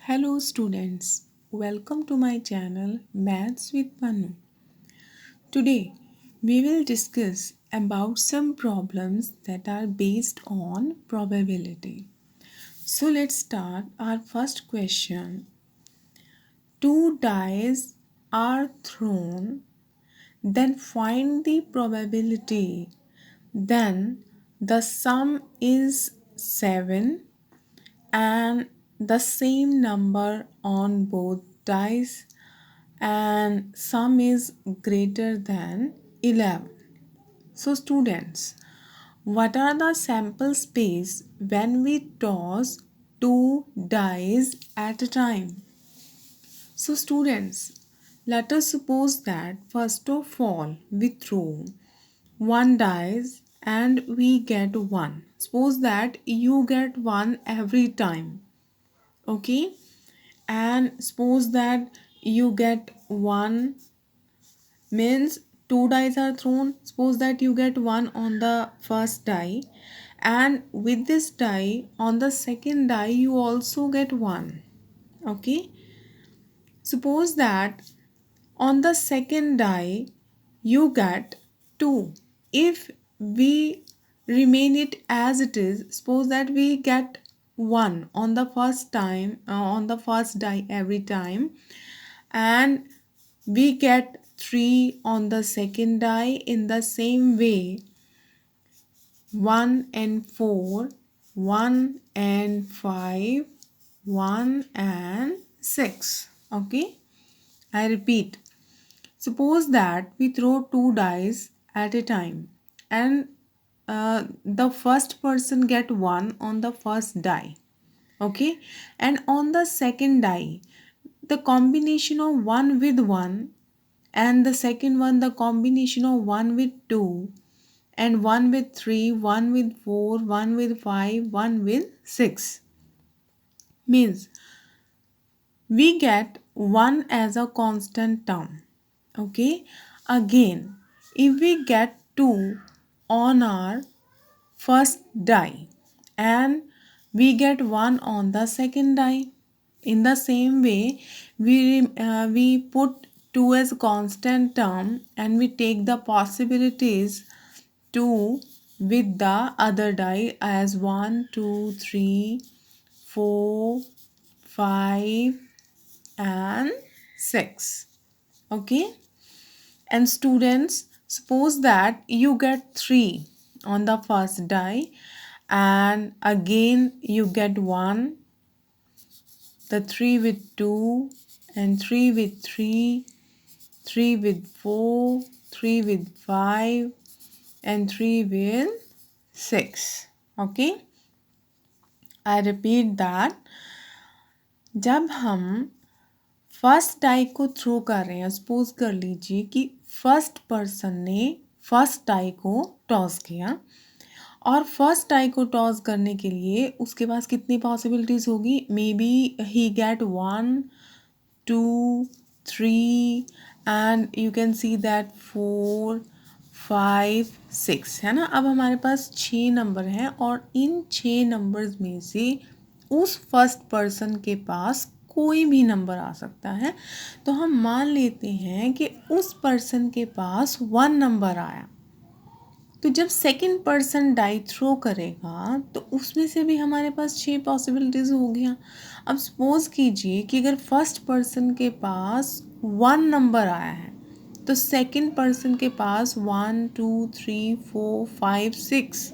Hello students, welcome to my channel Maths with Manu. Today we will discuss about some problems that are based on probability. So let's start our first question. Two dice are thrown, then find the probability. Then the sum is 7 and the same number on both dice and sum is greater than 11. So students, what are the sample space when we toss two dice at a time? So students, let us suppose that first of all we throw one dice and we get one. Suppose that you get one every time. Okay, and suppose that you get one means two dice are thrown. Suppose that you get one on the first die, and with this die on the second die you also get one. Okay, suppose that on the second die you get 2. If we remain it as it is, suppose that we get 1 on the first time on the first die every time, and we get 3 on the second die. In the same way, 1 and 4, 1 and 5, 1 and 6. Okay, I repeat. Suppose that we throw two dice at a time and the first person get one on the first die. Okay, and on the second die the combination of 1 with 1, and the second one the combination of 1 with 2, and 1 with 3, 1 with 4, 1 with 5, 1 with 6, means we get 1 as a constant term. Okay, again if we get 2 on our first die and we get 1 on the second die, in the same way we put 2 as constant term and we take the possibilities 2 with the other die as 1, 2, 3, 4, 5 and 6. Okay, and students, suppose that you get 3 on the first die and again you get 1, the 3 with 2, and 3 with 3, 3 with 4, 3 with 5 and 3 with 6. Okay, I repeat that जब हम first die को throw कर रहे हैं, suppose कर लीजिए कि first person ने फर्स्ट डाई को टॉस किया और फर्स्ट डाई को टॉस करने के लिए उसके पास कितनी पॉसिबिलिटीज़ होगी, maybe he get 1, 2, 3 and you can see that 4, 5, 6 है ना। अब हमारे पास 6 नंबर हैं और इन 6 नंबर्स में से उस फर्स्ट पर्सन के पास कोई भी नंबर आ सकता है। तो हम मान लेते हैं कि उस पर्सन के पास 1 नंबर आया। तो जब सेकंड पर्सन डाई थ्रो करेगा तो उसमें से भी हमारे पास 6 पॉसिबिलिटीज़ हो गया। अब सपोज़ कीजिए कि अगर फर्स्ट पर्सन के पास 1 नंबर आया है तो सेकंड पर्सन के पास 1, 2, 3, 4, 5, 6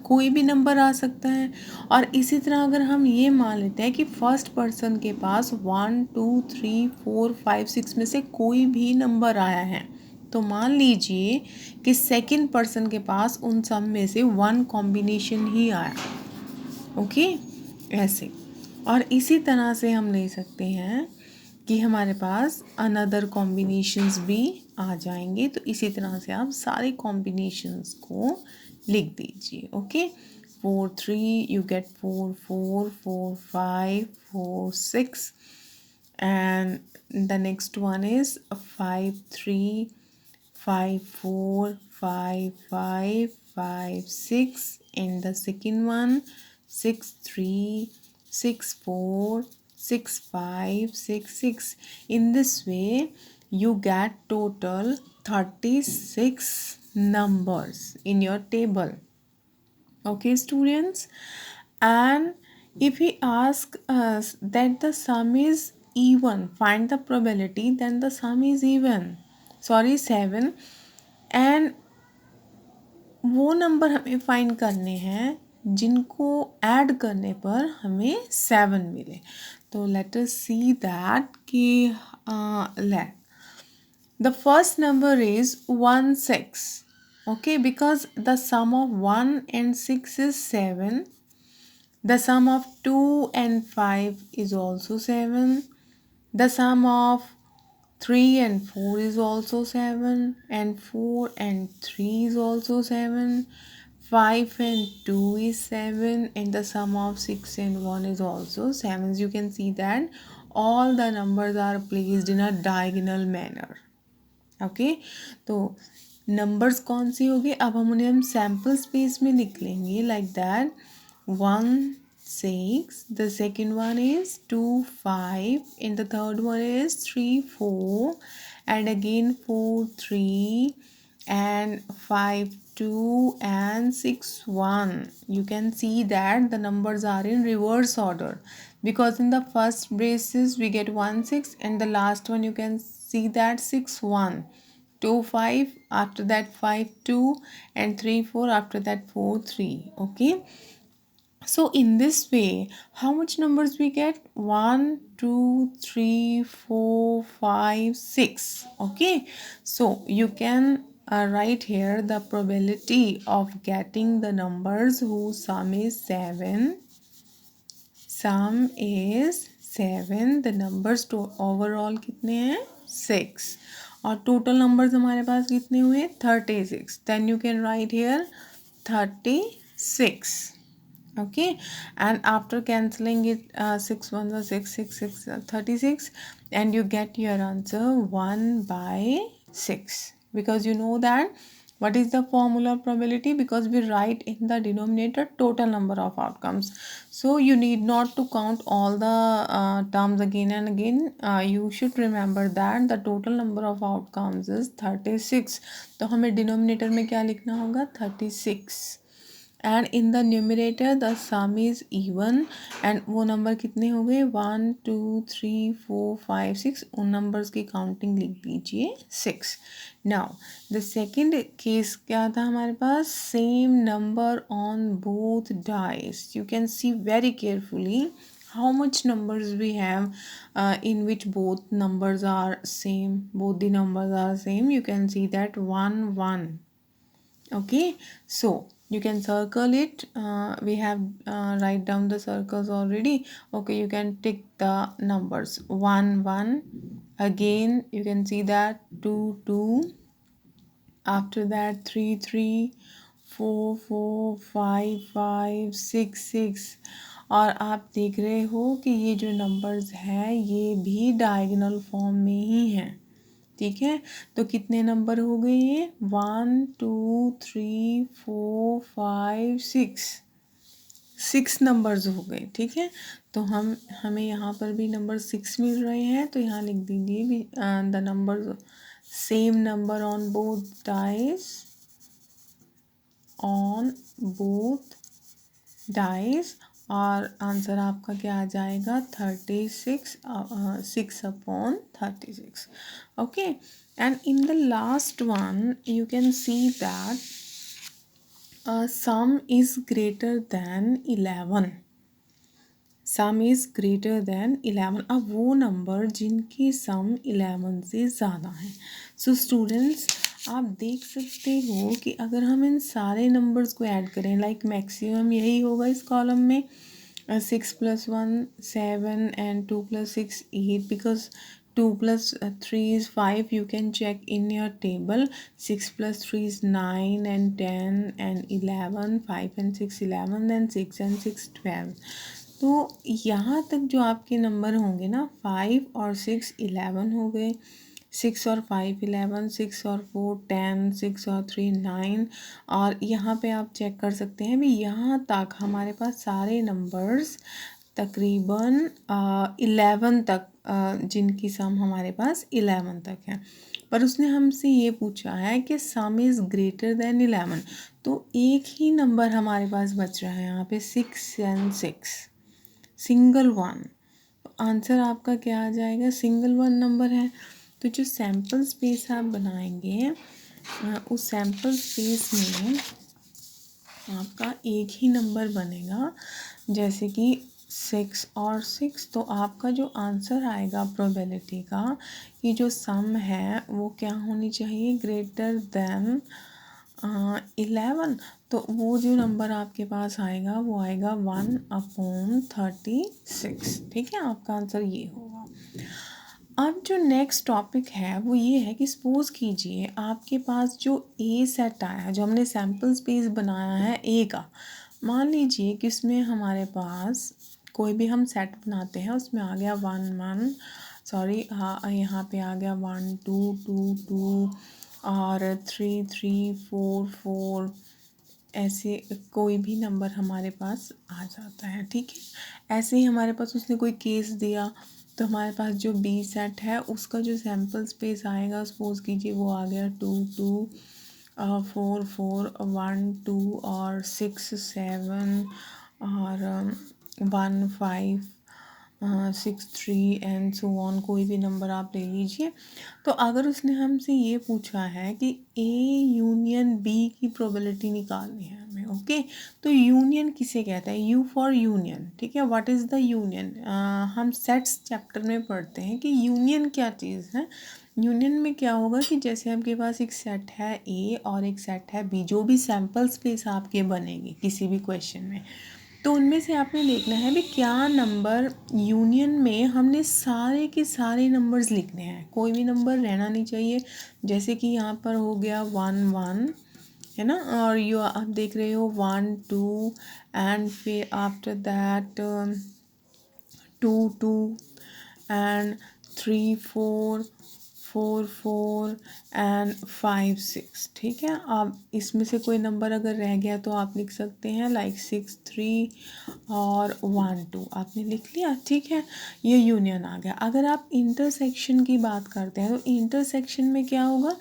कोई भी नंबर आ सकता है। और इसी तरह अगर हम ये मान लेते हैं कि फर्स्ट पर्सन के पास 1, 2, 3, 4, 5, 6 में से कोई भी नंबर आया है, तो मान लीजिए कि सेकंड पर्सन के पास उन सब में से 1 कॉम्बिनेशन ही आया। ओके, ऐसे। और इसी तरह से हम ले सकते हैं कि हमारे पास अनदर कॉम्बिनेशंस भी आ जाएंगे। तो इसी तरह से आप सारे कॉम्बिनेशंस को लिख दीजिए। Okay, 4, 3 you get 4, 4, 4, 5, 4, 6 and the next one is 5, 3, 5, 4, 5, 5, 5, 6 and the second one 6, 3, 6, 4, 6566. In this way, you get total 36 numbers in your table. Okay, students. And if he asks us that the sum is even, find the probability, then the sum is even. Sorry, 7. And वो number हमें find करने हैं जिनको add करने पर हमें 7 मिले. तो लेट अस सी दैट कि let the first number is 1 6. Okay, because the sum of 1 and 6 is 7. The sum of 2 and 5 is also 7. The sum of 3 and 4 is also 7, and 4 and 3 is also 7. 5 and 2 is 7, and the sum of 6 and 1 is also 7. You can see that all the numbers are placed in a diagonal manner. Okay, तो numbers कौन सी होगी, अब हम sample space में लिख लेंगे like that. 1 6, the second one is 2 5, and the third one is 3 4, and again 4 3, and 5 2, and 6 1. You can see that the numbers are in reverse order, because in the first braces we get 1 6, and the last one you can see that 6 1. 2 5, after that 5 2, and 3 4, after that 4 3. Okay, so in this way, how much numbers we get? 1 2 3 4 5 6. Okay, so you can write here the probability of getting the numbers whose sum is 7. Sum is 7. The numbers to overall कितने हैं? 6. और total numbers हमारे पास कितने हुए? 36. Then you can write here 36. Okay, and after cancelling it, 6 1 are 6 6 6 36, and you get your answer 1 by 6. Because you know that what is the formula of probability, because we write in the denominator total number of outcomes, so you need not to count all the terms again and again. You should remember that the total number of outcomes is 36. तो हमें denominator में क्या लिखना होगा? 36. And in the numerator the some is even, and वो number कितने हो गए? 1 2 3 4 5 6. उन नंबर्स की काउंटिंग लिख दीजिए 6. नाउ द सेकेंड केस क्या था हमारे पास? Same number on both dice. You can see very carefully how much numbers we have in which both numbers are same, both the numbers are same. You can see that 1 1. Okay, so you can circle it. We have write down the circles already. Okay, you can tick the numbers 1 1. Again you can see that 2 2, after that 3 3, 4 4, 5 5, 6 6. और आप देख रहे हो कि ये जो numbers हैं ये भी डायगोनल फॉर्म में ही हैं. ठीक है, तो कितने नंबर हो गए ये? 1 2 3 4 5 6. 6 नंबर्स हो गए. ठीक है, तो हमें यहाँ पर भी नंबर 6 मिल रहे हैं, तो यहाँ लिख दीजिए भी the number same number on both dice, on both dice. और आंसर आपका क्या आ जाएगा? 36, 6/36. Okay, and in the last one you can see that sum is greater than 11. Some is greater than 11. अब वो नंबर जिनकी सम 11 से ज़्यादा है. सो स्टूडेंट्स, आप देख सकते हो कि अगर हम इन सारे नंबर्स को ऐड करें, लाइक मैक्सिमम यही होगा इस कॉलम में. 6 + 1 7, and 2 + 6 8, because 2 + 3 is 5. You can check in your table. 6 + 3 is 9, and 10, and 11. 5 and 6 11, then 6 and 6 12. तो यहाँ तक जो आपके नंबर होंगे ना, 5 और 6 11 हो गए, 6 और 5 11, 6 और 4 10, 6 और 3 9. और यहाँ पे आप चेक कर सकते हैं भी, यहाँ तक हमारे पास सारे नंबर्स तकरीबन 11 तक, जिनकी सम हमारे पास 11 तक है। पर उसने हमसे ये पूछा है कि सम इज़ ग्रेटर देन 11, तो एक ही नंबर हमारे पास बच रहा है यहाँ पे 6 एंड 6, सिंगल वन। तो आंसर आपका क्या आ जाएगा, सिंगल वन नंबर है। तो जो सैम्पल स्पेस आप बनाएंगे उस सैम्पल स्पेस में आपका एक ही नंबर बनेगा, जैसे कि 6 और 6। तो आपका जो आंसर आएगा प्रोबेबिलिटी का कि जो सम है वो क्या होनी चाहिए, ग्रेटर देन 11। तो वो जो नंबर आपके पास आएगा वो आएगा 1/36। ठीक है, आपका आंसर ये होगा। अब जो नेक्स्ट टॉपिक है वो ये है कि सपोज़ कीजिए आपके पास जो ए सेट आया है, जो हमने सैम्पल स्पेस बनाया है ए का, मान लीजिए कि उसमें हमारे पास कोई भी हम सेट बनाते हैं, उसमें आ गया 1 यहाँ पे आ गया 1 2 2 2 और 3 3 4 4, ऐसे कोई भी नंबर हमारे पास आ जाता है। ठीक है, ऐसे ही हमारे पास उसने कोई केस दिया, तो हमारे पास जो बी सेट है उसका जो सैम्पल स्पेस आएगा, सपोज कीजिए वो आ गया 2 2 4 4 1 2 और 6 7 और 1 5 6 3 एंड सो ऑन, कोई भी नंबर आप ले लीजिए। तो अगर उसने हमसे ये पूछा है कि ए यूनियन बी की प्रोबेबिलिटी निकालनी है हमें, ओके, तो यूनियन किसे कहते हैं, यू फॉर यूनियन। ठीक है, व्हाट इज़ द यूनियन, हम सेट्स चैप्टर में पढ़ते हैं कि यूनियन क्या चीज़ है। यूनियन में क्या होगा कि जैसे आपके पास एक सेट है ए और एक सेट है बी, जो भी सैम्पल स्पेस आपके बनेगी किसी भी क्वेश्चन में, तो उनमें से आपने देखना है भी क्या नंबर यूनियन में हमने सारे के सारे नंबर्स लिखने हैं, कोई भी नंबर रहना नहीं चाहिए। जैसे कि यहाँ पर हो गया 1 1 है ना, और ये आप देख रहे हो 1 2 एंड फिर आफ्टर दैट 2 2 एंड 3 4 4 4 एंड 5 6। ठीक है, अब इसमें से कोई नंबर अगर रह गया तो आप लिख सकते हैं लाइक 6 3 और 1 2, आपने लिख लिया। ठीक है, ये यूनियन आ गया। अगर आप इंटरसेक्शन की बात करते हैं तो इंटरसेक्शन में क्या होगा,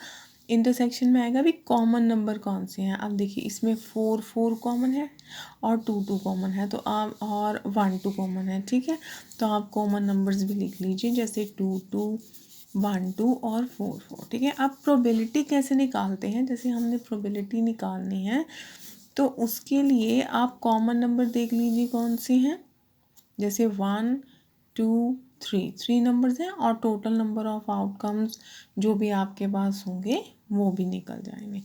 इंटरसेक्शन में आएगा भी कॉमन नंबर कौन से हैं। अब देखिए इसमें 4 4 कॉमन है और 2 2 कॉमन है, तो आप और 1 2 कॉमन है। ठीक है, तो आप कॉमन नंबर्स भी लिख लीजिए, जैसे 2 2 1 2 और 4 4। ठीक है, अब प्रोबेबिलिटी कैसे निकालते हैं, जैसे हमने प्रोबेबिलिटी निकालनी है तो उसके लिए आप कॉमन नंबर देख लीजिए कौन से हैं, जैसे 1 2 3 नंबर्स हैं और टोटल नंबर ऑफ आउटकम्स जो भी आपके पास होंगे वो भी निकल जाएंगे।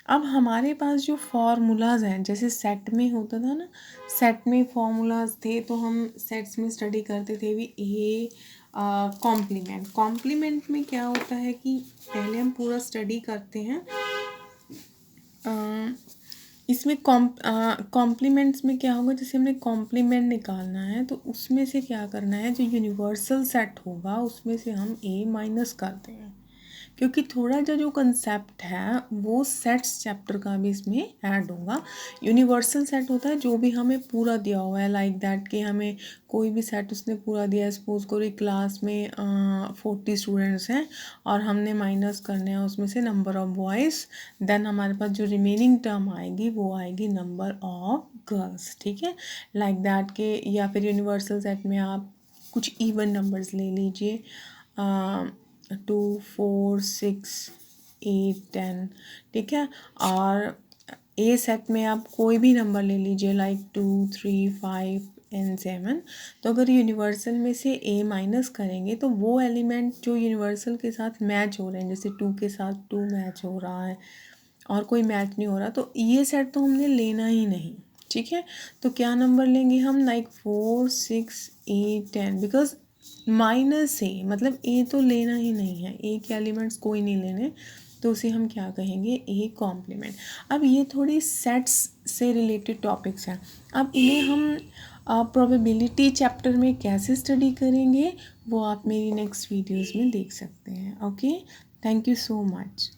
अब हमारे पास जो फार्मूलाज हैं, जैसे सेट में होता था ना, सेट में फार्मूलाज थे, तो हम सेट्स में स्टडी करते थे भी ए कॉम्प्लीमेंट। कॉम्प्लीमेंट में क्या होता है कि पहले हम पूरा स्टडी करते हैं, इसमें कॉम्प्लीमेंट्स में क्या होगा, जैसे हमने कॉम्प्लीमेंट निकालना है तो उसमें से क्या करना है, जो यूनिवर्सल सेट होगा उसमें से हम ए माइनस करते हैं, क्योंकि थोड़ा जो कंसेप्ट है वो सेट्स चैप्टर का भी इसमें ऐड होगा। यूनिवर्सल सेट होता है जो भी हमें पूरा दिया हुआ है, लाइक दैट कि हमें कोई भी सेट उसने पूरा दिया है, सपोज करो क्लास में 40 स्टूडेंट्स हैं और हमने माइनस करने हैं उसमें से नंबर ऑफ बॉयज़, देन हमारे पास जो रिमेनिंग टर्म आएगी वो आएगी नंबर ऑफ गर्ल्स। ठीक है, लाइक दैट के, या फिर यूनिवर्सल सेट में आप कुछ इवन नंबर्स ले लीजिए, 2 4 6 8 10। ठीक है, और ए सेट में आप कोई भी नंबर ले लीजिए लाइक 2 3 5 एंड 7। तो अगर यूनिवर्सल में से ए माइनस करेंगे तो वो एलिमेंट जो यूनिवर्सल के साथ मैच हो रहे हैं, जैसे 2 के साथ 2 मैच हो रहा है और कोई मैच नहीं हो रहा, तो ये सेट तो हमने लेना ही नहीं। ठीक है, तो क्या नंबर लेंगे हम, लाइक 4 6 8 10, बिकॉज माइनस ए मतलब ए तो लेना ही नहीं है, ए के एलिमेंट्स कोई नहीं लेने, तो उसे हम क्या कहेंगे, ए कॉम्प्लीमेंट। अब ये थोड़ी सेट्स से रिलेटेड टॉपिक्स हैं, अब इन्हें हम प्रोबेबिलिटी चैप्टर में कैसे स्टडी करेंगे वो आप मेरी नेक्स्ट वीडियोस में देख सकते हैं। Okay, thank you so much.